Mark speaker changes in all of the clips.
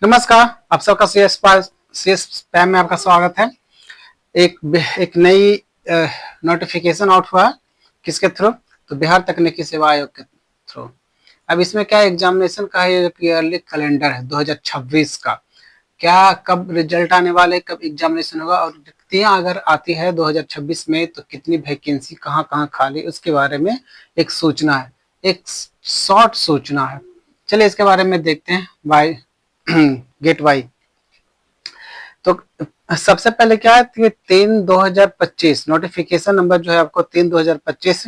Speaker 1: नमस्कार। आप सबका सीएस स्पैम में आपका स्वागत है। एक एक नई नोटिफिकेशन आउट हुआ। किसके थ्रू? तो बिहार तकनीकी सेवा आयोग के थ्रू। अब इसमें क्या एग्जामिनेशन का है, ईयरली कैलेंडर है 2026 का। क्या कब रिजल्ट आने वाले, कब एग्जामिनेशन होगा और रिक्तियां अगर आती है 2026 में तो कितनी वैकेंसी कहाँ कहाँ खाली, उसके बारे में एक सूचना है, एक शॉर्ट सूचना है। चलिए इसके बारे में देखते हैं। By get why. तो सबसे पहले क्या है कि 3/2025 नोटिफिकेशन नंबर जो है आपको 3/2025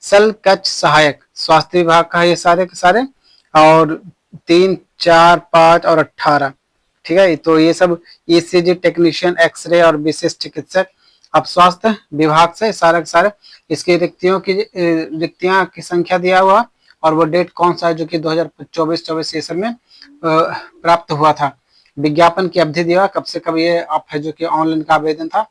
Speaker 1: सल कच सहायक स्वास्थ्य विभाग का है ये सारे के सारे। और 3, 4, 5 और 18, ठीक है। तो ये सब ईसीजी टेक्नीशियन, एक्सरे और विशेष चिकित्सक अब स्वास्थ्य विभाग से सारे के सारे। इसकी रिक्तियां की संख्या दिया हुआ और वो डेट कौन सा है जो कि 2024 ये सब में प्राप्त हुआ था। विज्ञापन की अवधि दिया कब से कब ये आप है जो कि ऑनलाइन का आवेदन था।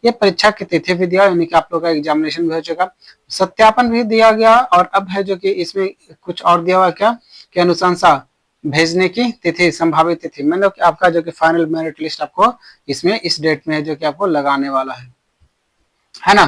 Speaker 1: ये परीक्षा की तिथि भी दिया, यानी कि आप लोग का एग्जामिनेशन भी हो चुका, सत्यापन भी दिया गया। और अब है जो कि इसमें कुछ और दिया हुआ क्या कि अनुशंसा भेजने की तिथि, संभावित तिथि, मतलब कि आपका जो कि फाइनल मेरिट लिस्ट आपको इसमें इस डेट में है जो कि आपको लगाने वाला है ना।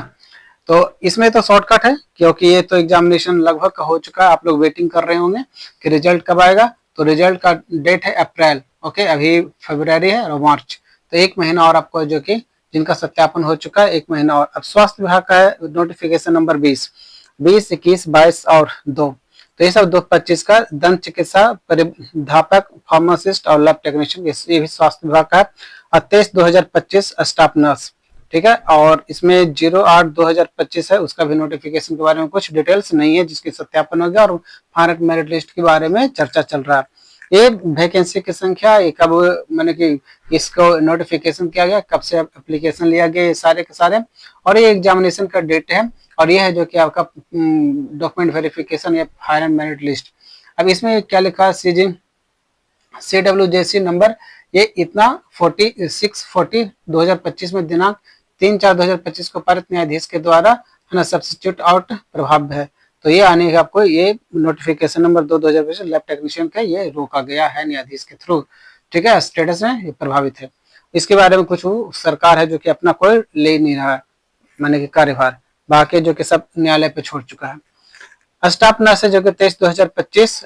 Speaker 1: तो इसमें तो शॉर्टकट है क्योंकि ये तो एग्जामिनेशन लगभग हो चुका है। आप लोग वेटिंग कर रहे होंगे कि रिजल्ट कब आएगा। तो रिजल्ट का डेट है अप्रैल, ओके। अभी फरवरी है और मार्च, तो एक महीना और आपको जो कि जिनका सत्यापन हो चुका है, एक महीना और। अब स्वास्थ्य विभाग का है नोटिफिकेशन नंबर 20, 21, 22 और 2। तो ये सब 2/25 का दंत चिकित्सा परिधापक, फार्मासिस्ट और लैब टेक्नीशियन, ये भी स्वास्थ्य विभाग का है। और 23/2025 स्टाफ नर्स, ठीक है। और इसमें 08/2025 है, उसका भी नोटिफिकेशन के बारे में कुछ डिटेल्स नहीं है, जिसकी सत्यापन हो गया और फाइनल मेरिट लिस्ट के बारे में चर्चा चल रहा है। ये वैकेंसी की संख्या, ये कब मैंने कि इसको नोटिफिकेशन किया गया, कब से एप्लीकेशन लिया गया, ये सारे के सारे। और ये एग्जामिनेशन का डेट है और ये है जो कि आपका डॉक्यूमेंट वेरिफिकेशन या फाइनल मेरिट लिस्ट। अब इसमें क्या लिखा है, CWJC नंबर ये इतना 46/40/2025 में दिनांक 3/4/2025 को पारित न्यायाधीश के द्वारा है ना सब्सिट्यूट आउट प्रभाव है। तो ये आने का आपको ये नोटिफिकेशन नंबर 2/2025 लैब टेक्नीशियन का ये रोका गया है न्यायाधीश के थ्रू, ठीक है। स्टेटस में ये प्रभावित है। इसके बारे में कुछ सरकार है जो कि अपना कोई ले नहीं रहा है, माने कि कार्यभार, बाकी जो कि सब न्यायालय पे छोड़ चुका है। स्टाफ नर्स है जो कि 23/2025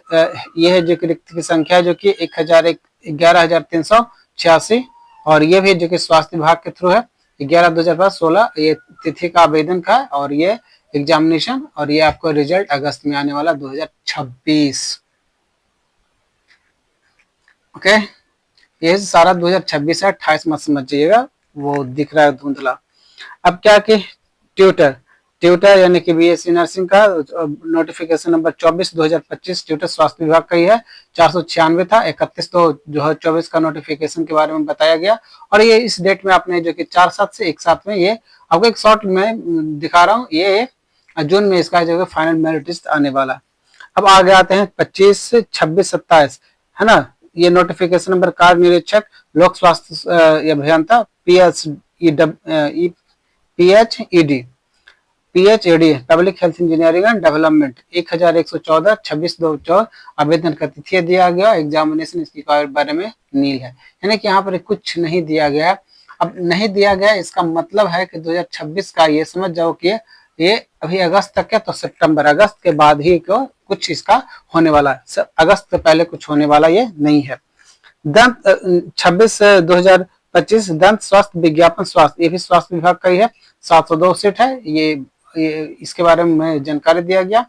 Speaker 1: ये है जो कि रिक्त की संख्या है जो कि 11,386। और ये भी जो कि स्वास्थ्य विभाग के थ्रू है। 11/2016 ये तिथि का आवेदन का, और ये एग्जामिनेशन, और ये आपको रिजल्ट अगस्त में आने वाला 2026, ओके। ये सारा 2026 है, 28 मत समझ जाइएगा, वो दिख रहा है धुंधला। अब क्या कि ट्यूटर ट्यूटर यानी कि बीएससी नर्सिंग का नोटिफिकेशन नंबर 24/2025 ट्यूटर स्वास्थ्य विभाग का ही है। 496 था, 31/2024 का नोटिफिकेशन के बारे में बताया गया। और ये इस डेट में आपने जो कि 4/7 से 1/7 में, ये आपको एक शॉर्ट में दिखा रहा हूँ, ये जून में इसका जो है फाइनल मेरिट लिस्ट आने वाला। अब आगे आते हैं 25, 26, 27, है ना। ये नोटिफिकेशन नंबर कार्य निरीक्षक लोक स्वास्थ्य अभियंता PHED public health engineering and development 1114 26/2 आवेदन का तिथि दिया गया। एग्जामिनेशन इसके बारे में नील है, यानी कि यहाँ पर कुछ नहीं दिया गया। अब नहीं दिया गया इसका मतलब है कि 2026 का ये समझ जाओ कि ये अभी अगस्त तक है, तो सितंबर अगस्त के बाद ही को कुछ इसका होने वाला है। अगस्त से पहले कुछ होने वाला ये नहीं है। दंत 26/2025 दंत स्वास्थ्य विज्ञापन स्वास्थ्य, ये भी स्वास्थ्य विभाग का ही है। 702 सीट है, ये इसके बारे में जानकारी दिया गया।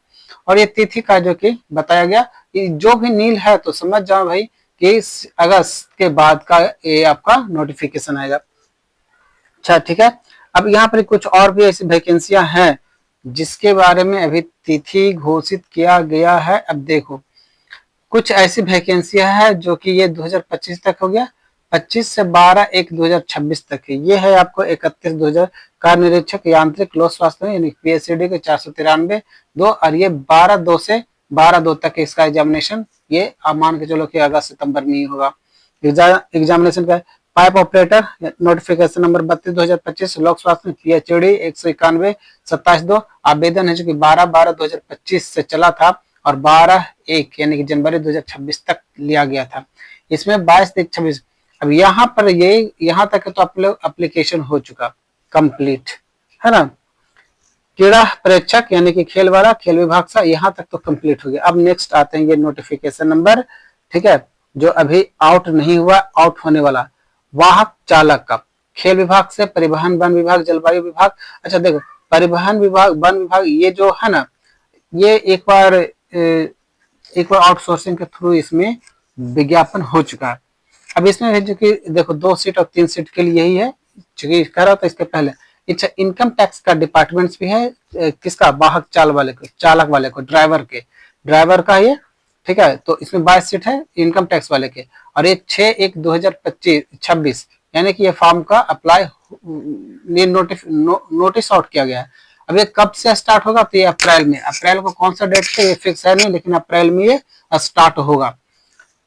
Speaker 1: और ये तिथि का जो कि बताया गया, जो भी नील है तो समझ जाओ भाई कि अगस्त के बाद का ये आपका नोटिफिकेशन आएगा। अच्छा, ठीक है। अब यहाँ पर कुछ और भी ऐसी वैकेंसियां हैं जिसके बारे में अभी तिथि घोषित किया गया है। अब देखो, कुछ ऐसी वैकेंसियां हैं जो कि ये 2025 तक हो गया, 25 से 12/1/2026 तक है। ये है आपको 31/2000 कार्य निरीक्षक यांत्रिक लोक स्वास्थ्य में, यानी PHCD के 493 2। और ये 12/2 से 12/2 तक इसका एग्जामिनेशन, ये आप मान के चलो कि अगस्त सितंबर में ही होगा एग्जामिनेशन का। पाइप ऑपरेटर नोटिफिकेशन नंबर 32/2025 लोक स्वास्थ्य में PHCD 191 27/2 आवेदन है जो कि 12/12/2025 से चला था और 12/1 यानी कि जनवरी 2026 तक लिया गया था। इसमें 22-26। अब यहाँ पर ये यहाँ तक तो आप लोग एप्लीकेशन हो चुका कंप्लीट, है ना। क्रीड़ा प्रेक्षक यानी कि खेल वाला, खेल विभाग से यहाँ तक तो कंप्लीट हो गया। अब नेक्स्ट आते हैं ये नोटिफिकेशन नंबर, ठीक है, जो अभी आउट नहीं हुआ, आउट होने वाला, वाहक चालक का, खेल विभाग से, परिवहन वन विभाग, जलवायु विभाग। अच्छा देखो, परिवहन विभाग, वन विभाग, ये जो है ना, ये एक बार आउटसोर्सिंग के थ्रू इसमें विज्ञापन हो चुका है। अब इसमें है जो कि देखो 2 सीट और 3 सीट के लिए यही है, चूंकि कह रहा था इसके पहले। अच्छा, इनकम टैक्स का डिपार्टमेंट्स भी है, किसका, वाहक चाल वाले को, चालक वाले को, ड्राइवर का ये, ठीक है। तो इसमें 22 सीट है इनकम टैक्स वाले के, और ये 6/1/2026 यानी कि ये फॉर्म का अप्लाई, ये नोटिस आउट किया गया है। अब ये कब से स्टार्ट होगा, तो ये अप्रैल में, अप्रैल को कौन सा डेट है ये फिक्स है नहीं, लेकिन अप्रैल में ये स्टार्ट होगा।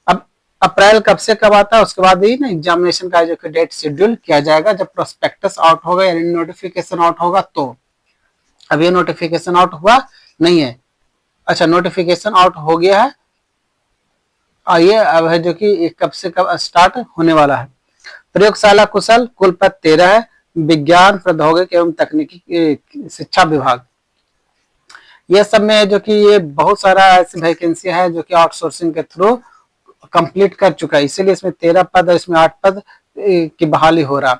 Speaker 1: अब अप्रैल कब से कब आता है, उसके बाद ही ना एग्जामिनेशन का जो डेट शेड्यूल किया जाएगा, जब प्रोस्पेक्टस आउट होगा यानी नोटिफिकेशन आउट होगा तो। अब ये नोटिफिकेशन आउट हुआ नहीं है, अच्छा नोटिफिकेशन आउट हो गया है, और ये अब है जो कि कब से कब स्टार्ट होने वाला है। प्रयोगशाला कुशल कुल पद 13 है, विज्ञान प्रौद्योगिकी एवं तकनीकी शिक्षा विभाग, ये सब में जो कि ये बहुत सारा ऐसी वैकेंसी है जो कि आउटसोर्सिंग के थ्रू कंप्लीट कर चुका है, इसीलिए इसमें 13 पद और इसमें 8 पद की बहाली हो रहा।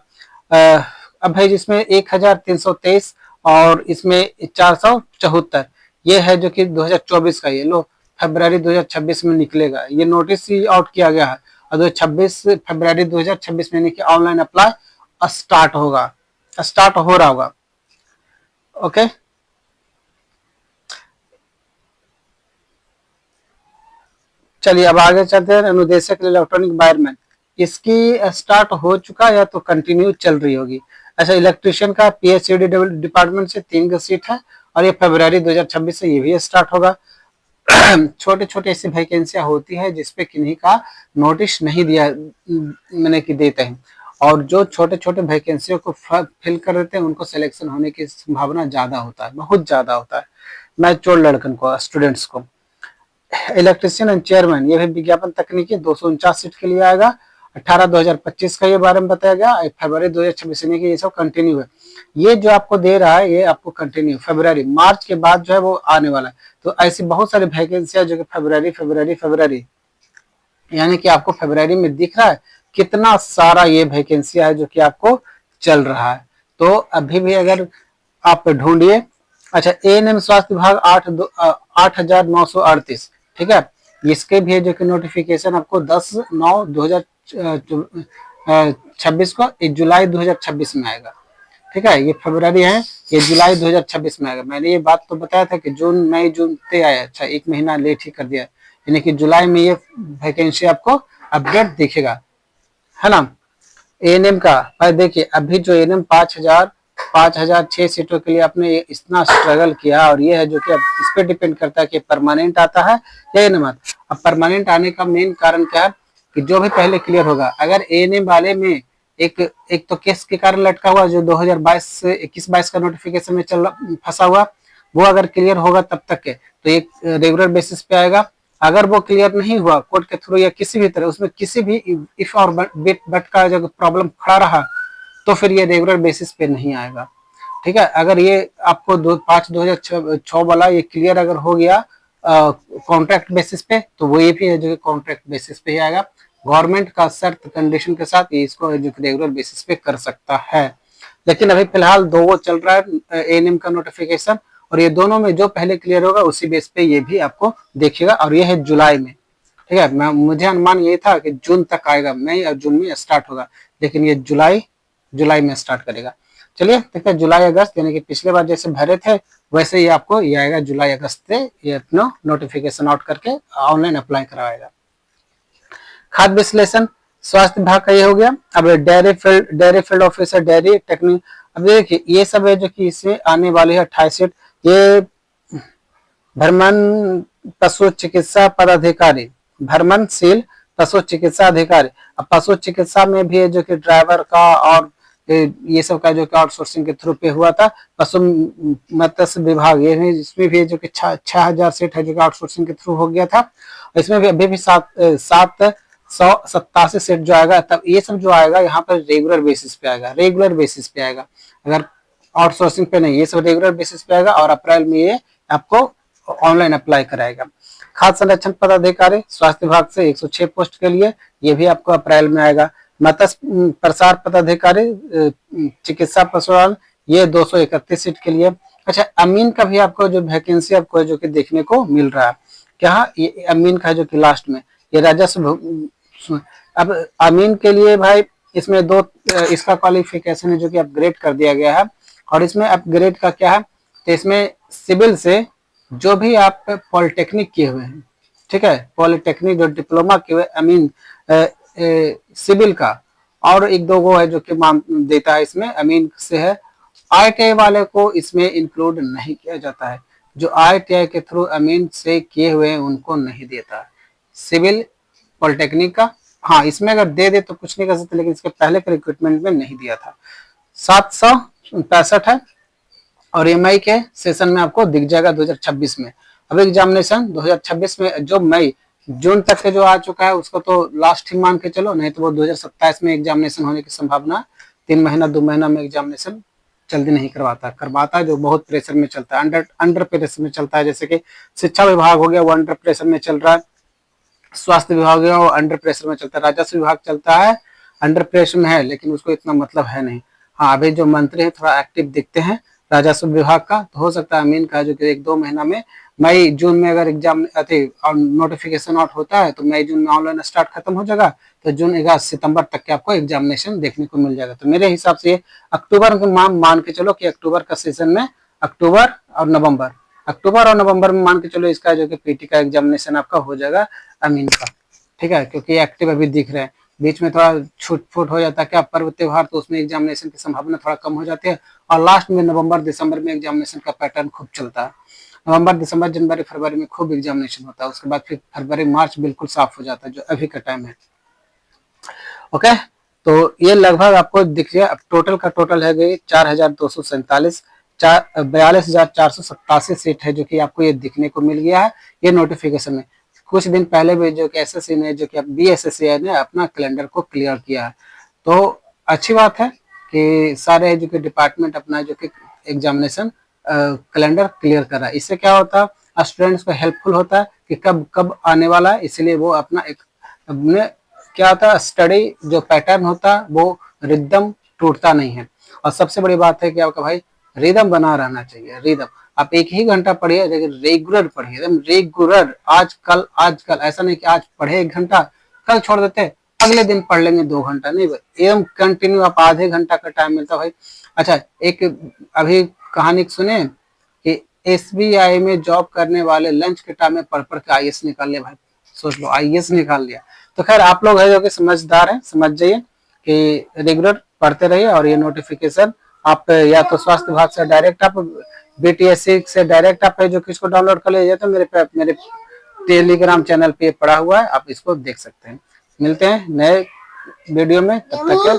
Speaker 1: अब है जिसमें 1323 और इसमें 474, ये है जो कि 2024 का, ये लो फरवरी 2026 में निकलेगा, ये नोटिस ही आउट किया गया है, और 26 फरवरी 2026 में यानी कि ऑनलाइन अप्लाई स्टार्ट हो रहा होगा। ओके, चलिए अब आगे चलते हैं। अनुदेशक इलेक्ट्रॉनिक वायरमैन, इसकी स्टार्ट हो चुका या तो कंटिन्यू चल रही होगी। अच्छा, इलेक्ट्रिशियन का पीएचईडी डिपार्टमेंट से 3 का सीट है, और ये फरवरी 2026 से ये भी स्टार्ट होगा। छोटे छोटे ऐसी वैकेंसियां होती है जिसपे किन्हीं का नोटिस नहीं दिया, मैंने कि देते हैं, और जो छोटे छोटे वैकेंसियों को फिल कर देते हैं उनको सिलेक्शन होने की संभावना ज्यादा होता है, बहुत ज्यादा होता है, मैच्योर लड़कन को, स्टूडेंट्स को। इलेक्ट्रिशियन एंड चेयरमैन, ये भी विज्ञापन तकनीकी 249 सीट के लिए आएगा, 18/2025 का ये बारे में बताया गया, फरवरी 2026 यानी कि ये सब कंटिन्यू है। ये जो आपको दे रहा है ये आपको कंटिन्यू फरवरी, मार्च के बाद जो है वो आने वाला है। तो ऐसी बहुत सारी वैकेंसियां जो कि फरवरी यानी कि आपको फरवरी में दिख रहा है कितना सारा ये वैकेंसियां है जो कि आपको चल रहा है। तो अभी भी अगर आप ढूंढिए। अच्छा, एएनएम स्वास्थ्य विभाग 8,938, ठीक है, इसके भी है जो कि नोटिफिकेशन आपको 10/9/2026 को, जुलाई 2026 में आएगा, ठीक है। ये फरवरी है, ये जुलाई 2026 में आएगा। मैंने ये बात तो बताया था कि जून मई जून से आया, अच्छा 1 महीना लेट ही कर दिया, यानी कि जुलाई में ये वैकेंसी आपको अपडेट दिखेगा, है ना। एएनएम का भाई देखिए, अभी जो एएनएम 5,006 सीटों के लिए आपने इतना स्ट्रगल किया, और ये है जो कि अब इस पे डिपेंड करता है कि परमानेंट आता है या एएनएम। अब परमानेंट आने का मेन कारण क्या है कि जो भी पहले क्लियर होगा, अगर एएनएम वाले में एक तो केस के कारण लटका हुआ जो 2022 से 21-22 का नोटिफिकेशन में फंसा हुआ, वो अगर क्लियर होगा तब तक के तो एक रेगुलर बेसिस पे आएगा। अगर वो क्लियर नहीं हुआ कोर्ट के थ्रू या किसी भी तरह, उसमें किसी भी इफ और बट का जो प्रॉब्लम खड़ा रहा, तो फिर ये रेगुलर बेसिस पे नहीं आएगा, ठीक है। अगर ये आपको 5/2006 वाला ये क्लियर अगर हो गया कॉन्ट्रैक्ट बेसिस पे, तो वो ये भी है जो कॉन्ट्रैक्ट बेसिस पे ही आएगा, गवर्नमेंट का शर्त कंडीशन के साथ ये इसको जो रेगुलर बेसिस पे कर सकता है। लेकिन अभी फिलहाल 2 वो चल रहा है एएनएम का नोटिफिकेशन, और ये दोनों में जो पहले क्लियर होगा उसी बेस पे ये भी आपको देखिएगा, और ये है जुलाई में, ठीक है। मुझे अनुमान ये था कि जून तक आएगा, मई और जून में स्टार्ट होगा, लेकिन ये जुलाई में स्टार्ट करेगा। चलिए देखते हैं, जुलाई अगस्त यानी कि पिछले बार जैसे भरे थे वैसे ही आपको ये आएगा, जुलाई अगस्त से ये अपना नोटिफिकेशन आउट करके ऑनलाइन अप्लाई करवाएगा। खाद्य विश्लेषण स्वास्थ्य विभाग का ये हो गया। अब dairy field officer, dairy technique, अब देखिए ये सब है जो कि इससे आने वाली है 28 सीट। ये भ्रमण पशु चिकित्सा पदाधिकारी, भ्रमणशील पशु चिकित्सा अधिकारी। अब पशु चिकित्सा में भी है जो कि ड्राइवर का और ये सब का जो कि आउटसोर्सिंग के थ्रू पे हुआ था। पशु मत्स्य विभाग, ये भी इसमें भी जो कि 6,000 सीट है जो कि आउटसोर्सिंग के थ्रू हो गया था। इसमें भी अभी भी सात 187 सेट जो आएगा, तब ये सब जो आएगा यहाँ पर रेगुलर बेसिस पे आएगा, रेगुलर बेसिस पे आएगा, अगर आउटसोर्सिंग पे नहीं, ये सब रेगुलर बेसिस पे आएगा और अप्रैल में ये आपको ऑनलाइन अप्लाई कराएगा। खाद्य संरक्षण पदाधिकारी स्वास्थ्य विभाग से 106 पोस्ट के लिए, ये भी आपको अप्रैल में आएगा। मत्स्य प्रसार पदाधिकारी चिकित्सा पशुपालन, ये 231 सीट के लिए। अच्छा, अमीन का भी आपको जो वैकेंसी आपको जो कि देखने को मिल रहा है, क्या ये अमीन का जो कि लास्ट में ये राजस्व, अब अमीन के लिए भाई इसमें दो इसका क्वालिफिकेशन है जो कि अपग्रेड कर दिया गया है, और इसमें अपग्रेड का क्या है, तो इसमें सिविल से जो भी आप पॉलिटेक्निक किए हुए हैं, ठीक है, पॉलिटेक्निक जो डिप्लोमा किए हुए अमीन सिविल का, और एक दो गो है जो कि देता है इसमें अमीन से है। ITI वाले को इसमें इंक्लूड नहीं किया जाता है, जो ITI के थ्रू अमीन से किए हुए हैं उनको नहीं देता है। सिविल पॉलिटेक्निक का हाँ इसमें अगर दे दे तो कुछ नहीं कर सकते, लेकिन इसके पहले के रिक्रूटमेंट में नहीं दिया था। 765 है, और EMI के सेशन में आपको दिख जाएगा 2026 में। अब एग्जामिनेशन 2026 में जो मई जून तक के जो आ चुका है उसको तो लास्ट ही मान के चलो, नहीं तो वो 2027 में एग्जामिनेशन होने की संभावना, 3 महीना 2 महीना में एग्जामिनेशन जल्दी नहीं करवाता है, जो बहुत प्रेशर में चलता है, अंडर प्रेशर में चलता है। जैसे कि शिक्षा विभाग हो गया वो अंडर प्रेशर में चल रहा है, स्वास्थ्य विभाग हो गया वो अंडर प्रेशर में चलता है, राजस्व विभाग चलता है अंडर प्रेशर में है, लेकिन उसको इतना मतलब है नहीं। हाँ, अभी जो मंत्री है थोड़ा एक्टिव दिखते हैं राजस्व विभाग का, तो हो सकता है अमीन का जो कि 1-2 महीना में मई जून में अगर एग्जाम और नोटिफिकेशन आउट होता है तो मई जून में ऑनलाइन स्टार्ट खत्म हो जाएगा, तो जून 11 सितंबर तक के आपको एग्जामिनेशन देखने को मिल जाएगा। तो मेरे हिसाब से अक्टूबर मान के चलो कि अक्टूबर का सीजन में अक्टूबर और नवंबर में मान के चलो इसका जो कि PT का एग्जामिनेशन आपका हो जाएगा अमीन का, ठीक है, क्योंकि एक्टिव अभी दिख रहे हैं। बीच में थोड़ा छूट फूट हो जाता है क्या पर्व त्योहार, तो उसमें एग्जामिनेशन की संभावना थोड़ा कम हो जाती है, और लास्ट में नवंबर दिसंबर में एग्जामिनेशन का पैटर्न खूब चलता है। नवंबर दिसंबर जनवरी फरवरी में खूब एग्जामिनेशन होता है, उसके बाद फिर फरवरी मार्च बिल्कुल साफ हो जाता है, जो अभी का टाइम है। ओके, तो ये लगभग आपको दिख रहा है। अब टोटल का टोटल है गई 4247, 42,487 सीट है जो कि आपको ये दिखने को मिल गया है ये नोटिफिकेशन में। कुछ दिन पहले भी जो कि SSC ने जो कि BSSC ने अपना कैलेंडर को क्लियर किया है, तो अच्छी बात है कि सारे जो कि डिपार्टमेंट अपना जो कि एग्जामिनेशन कैलेंडर क्लियर कर रहा है। इससे क्या होता है, स्टूडेंट्स को हेल्पफुल होता है कि कब कब आने वाला है, इसलिए वो अपना एक क्या होता है, स्टडी जो पैटर्न होता है वो रिदम टूटता नहीं है। और सबसे बड़ी बात है कि आपका भाई रिदम बना रहना चाहिए। रिदम आप एक ही घंटा पढ़िए, लेकिन रेगुलर पढ़िए, एकदम रेगुलर, आजकल ऐसा नहीं कि आज पढ़े 1 घंटा कल छोड़ देते अगले दिन पढ़ लेंगे 2 घंटा, नहीं भाई, एकदम कंटिन्यू आप आधे घंटा का टाइम मिलता है भाई। अच्छा, एक अभी कहानी सुने कि SBI में जॉब करने वाले लंच के टाइम में पढ़ के IAS निकाल लिया भाई, सोच लो IAS निकाल लिया। तो खैर आप लोग है जो कि समझदार हैं, समझ जाइए कि रेगुलर पढ़ते रहिए, और ये नोटिफिकेशन आप या तो स्वास्थ्य विभाग से डायरेक्ट आप BTSC से डायरेक्ट आप है जो कि इसको डाउनलोड कर लीजिए, तो मेरे टेलीग्राम चैनल पे पड़ा हुआ है, आप इसको देख सकते हैं। मिलते हैं नए वीडियो में, तब तक के